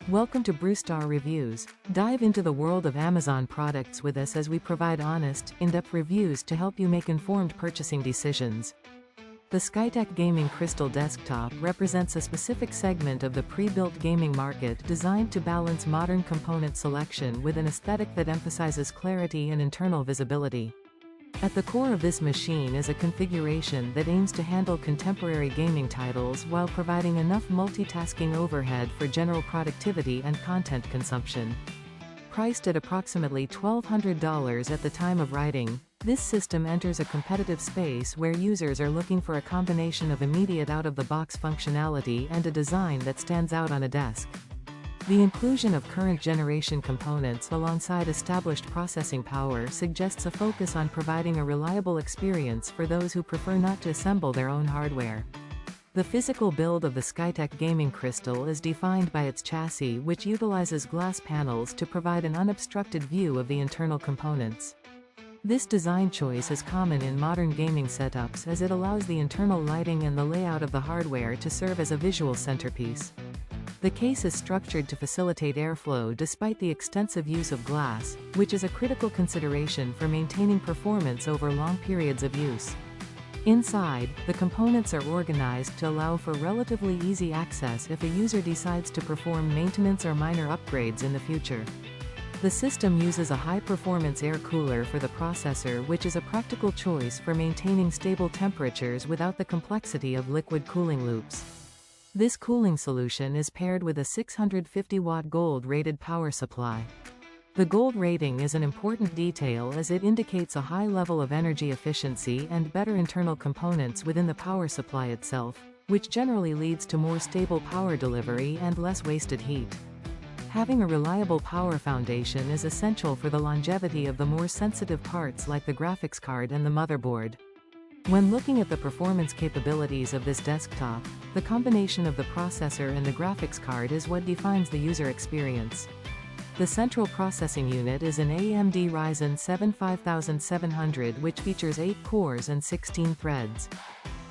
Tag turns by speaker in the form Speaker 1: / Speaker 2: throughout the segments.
Speaker 1: Welcome to Brewstar Reviews. Dive into the world of Amazon products with us as we provide honest, in-depth reviews to help you make informed purchasing decisions. The Skytech Gaming Crystal Desktop represents a specific segment of the pre-built gaming market designed to balance modern component selection with an aesthetic that emphasizes clarity and internal visibility. At the core of this machine is a configuration that aims to handle contemporary gaming titles while providing enough multitasking overhead for general productivity and content consumption. Priced at approximately $1,200 at the time of writing, this system enters a competitive space where users are looking for a combination of immediate out-of-the-box functionality and a design that stands out on a desk. The inclusion of current-generation components alongside established processing power suggests a focus on providing a reliable experience for those who prefer not to assemble their own hardware. The physical build of the Skytech Gaming Crystal is defined by its chassis, which utilizes glass panels to provide an unobstructed view of the internal components. This design choice is common in modern gaming setups as it allows the internal lighting and the layout of the hardware to serve as a visual centerpiece. The case is structured to facilitate airflow despite the extensive use of glass, which is a critical consideration for maintaining performance over long periods of use. Inside, the components are organized to allow for relatively easy access if a user decides to perform maintenance or minor upgrades in the future. The system uses a high-performance air cooler for the processor, which is a practical choice for maintaining stable temperatures without the complexity of liquid cooling loops. This cooling solution is paired with a 650-watt gold-rated power supply. The gold rating is an important detail as it indicates a high level of energy efficiency and better internal components within the power supply itself, which generally leads to more stable power delivery and less wasted heat. Having a reliable power foundation is essential for the longevity of the more sensitive parts like the graphics card and the motherboard. When looking at the performance capabilities of this desktop, the combination of the processor and the graphics card is what defines the user experience. The central processing unit is an AMD Ryzen 7 5700 which features 8 cores and 16 threads.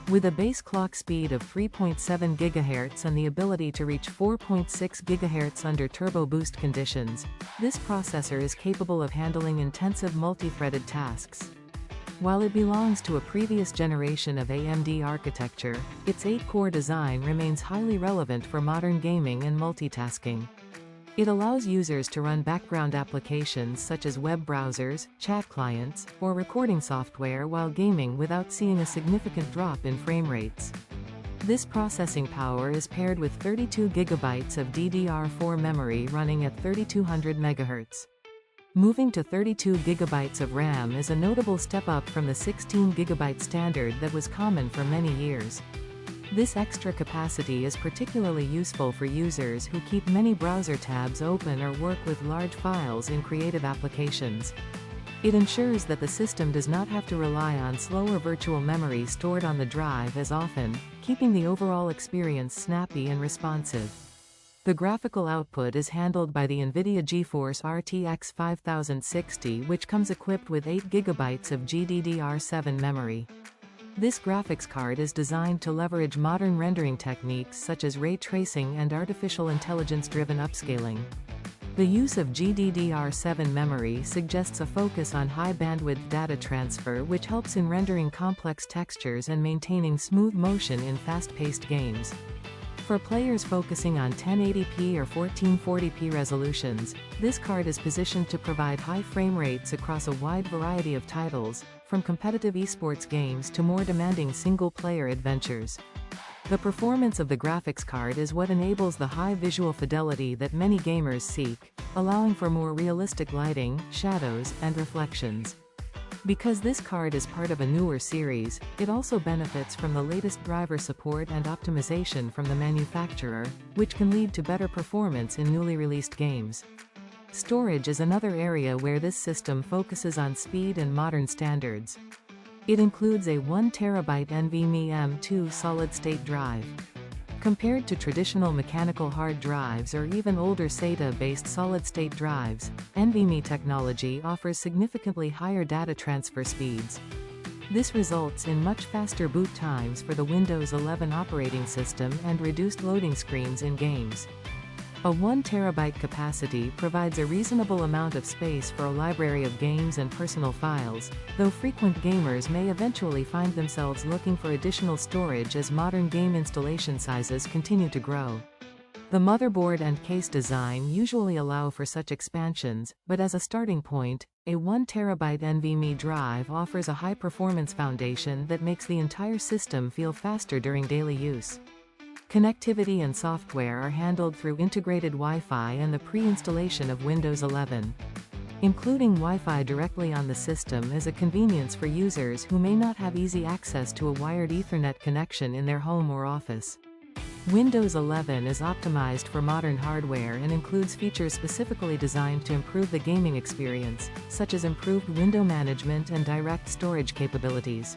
Speaker 1: With a base clock speed of 3.7 GHz and the ability to reach 4.6 GHz under turbo boost conditions, this processor is capable of handling intensive multi-threaded tasks. While it belongs to a previous generation of AMD architecture, its 8-core design remains highly relevant for modern gaming and multitasking. It allows users to run background applications such as web browsers, chat clients, or recording software while gaming without seeing a significant drop in frame rates. This processing power is paired with 32 GB of DDR4 memory running at 3200 MHz. Moving to 32 GB of RAM is a notable step up from the 16 GB standard that was common for many years. This extra capacity is particularly useful for users who keep many browser tabs open or work with large files in creative applications. It ensures that the system does not have to rely on slower virtual memory stored on the drive as often, keeping the overall experience snappy and responsive. The graphical output is handled by the NVIDIA GeForce RTX 5060, which comes equipped with 8 GB of GDDR7 memory. This graphics card is designed to leverage modern rendering techniques such as ray tracing and artificial intelligence-driven upscaling. The use of GDDR7 memory suggests a focus on high-bandwidth data transfer, which helps in rendering complex textures and maintaining smooth motion in fast-paced games. For players focusing on 1080p or 1440p resolutions, this card is positioned to provide high frame rates across a wide variety of titles, from competitive esports games to more demanding single-player adventures. The performance of the graphics card is what enables the high visual fidelity that many gamers seek, allowing for more realistic lighting, shadows, and reflections. Because this card is part of a newer series, it also benefits from the latest driver support and optimization from the manufacturer, which can lead to better performance in newly released games. Storage is another area where this system focuses on speed and modern standards. It includes a 1TB NVMe M2 solid-state drive. Compared to traditional mechanical hard drives or even older SATA-based solid-state drives, NVMe technology offers significantly higher data transfer speeds. This results in much faster boot times for the Windows 11 operating system and reduced loading screens in games. A 1 TB capacity provides a reasonable amount of space for a library of games and personal files, though frequent gamers may eventually find themselves looking for additional storage as modern game installation sizes continue to grow. The motherboard and case design usually allow for such expansions, but as a starting point, a 1 TB NVMe drive offers a high-performance foundation that makes the entire system feel faster during daily use. Connectivity and software are handled through integrated Wi-Fi and the pre-installation of Windows 11. Including Wi-Fi directly on the system is a convenience for users who may not have easy access to a wired Ethernet connection in their home or office. Windows 11 is optimized for modern hardware and includes features specifically designed to improve the gaming experience, such as improved window management and direct storage capabilities.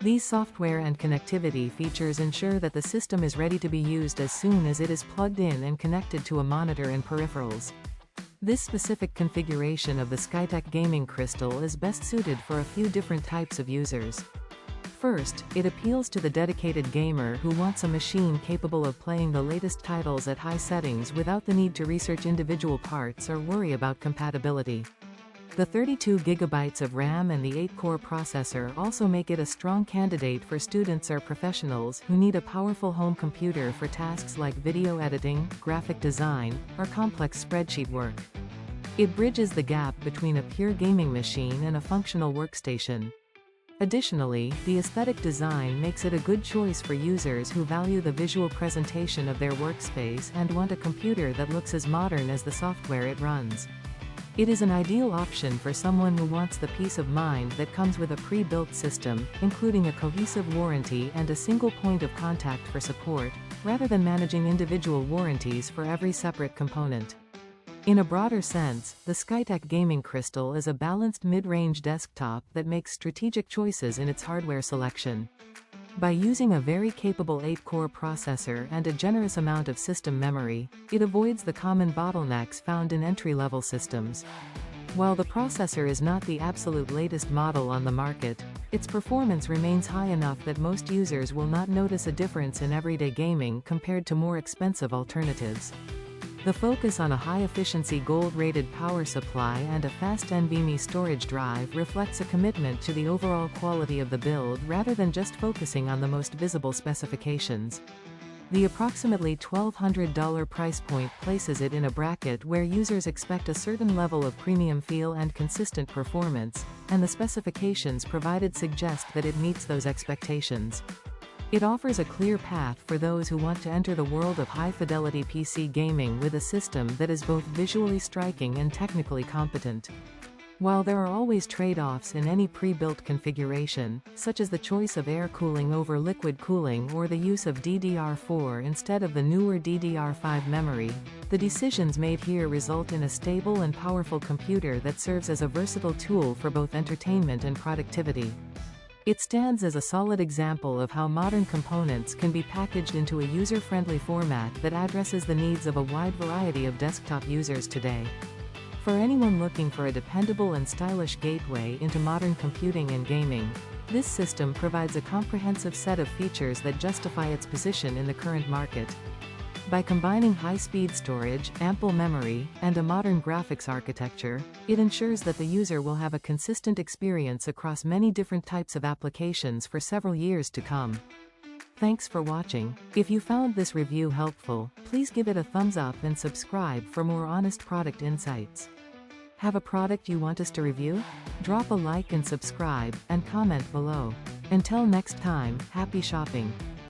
Speaker 1: These software and connectivity features ensure that the system is ready to be used as soon as it is plugged in and connected to a monitor and peripherals. This specific configuration of the Skytech gaming crystal is best suited for a few different types of users. First, it appeals to the dedicated gamer who wants a machine capable of playing the latest titles at high settings without the need to research individual parts or worry about compatibility. The 32 GB of RAM and the 8-core processor also make it a strong candidate for students or professionals who need a powerful home computer for tasks like video editing, graphic design, or complex spreadsheet work. It bridges the gap between a pure gaming machine and a functional workstation. Additionally, the aesthetic design makes it a good choice for users who value the visual presentation of their workspace and want a computer that looks as modern as the software it runs. It is an ideal option for someone who wants the peace of mind that comes with a pre-built system, including a cohesive warranty and a single point of contact for support, rather than managing individual warranties for every separate component. In a broader sense, the Skytech Gaming Crystal is a balanced mid-range desktop that makes strategic choices in its hardware selection. By using a very capable 8-core processor and a generous amount of system memory, it avoids the common bottlenecks found in entry-level systems. While the processor is not the absolute latest model on the market, its performance remains high enough that most users will not notice a difference in everyday gaming compared to more expensive alternatives. The focus on a high-efficiency gold-rated power supply and a fast NVMe storage drive reflects a commitment to the overall quality of the build rather than just focusing on the most visible specifications. The approximately $1,200 price point places it in a bracket where users expect a certain level of premium feel and consistent performance, and the specifications provided suggest that it meets those expectations. It offers a clear path for those who want to enter the world of high-fidelity PC gaming with a system that is both visually striking and technically competent. While there are always trade-offs in any pre-built configuration, such as the choice of air cooling over liquid cooling or the use of DDR4 instead of the newer DDR5 memory, the decisions made here result in a stable and powerful computer that serves as a versatile tool for both entertainment and productivity. It stands as a solid example of how modern components can be packaged into a user-friendly format that addresses the needs of a wide variety of desktop users today. For anyone looking for a dependable and stylish gateway into modern computing and gaming, this system provides a comprehensive set of features that justify its position in the current market. By combining high-speed storage, ample memory, and a modern graphics architecture, it ensures that the user will have a consistent experience across many different types of applications for several years to come. Thanks for watching. If you found this review helpful, please give it a thumbs up and subscribe for more honest product insights. Have a product you want us to review? Drop a like and subscribe, and comment below. Until next time, happy shopping.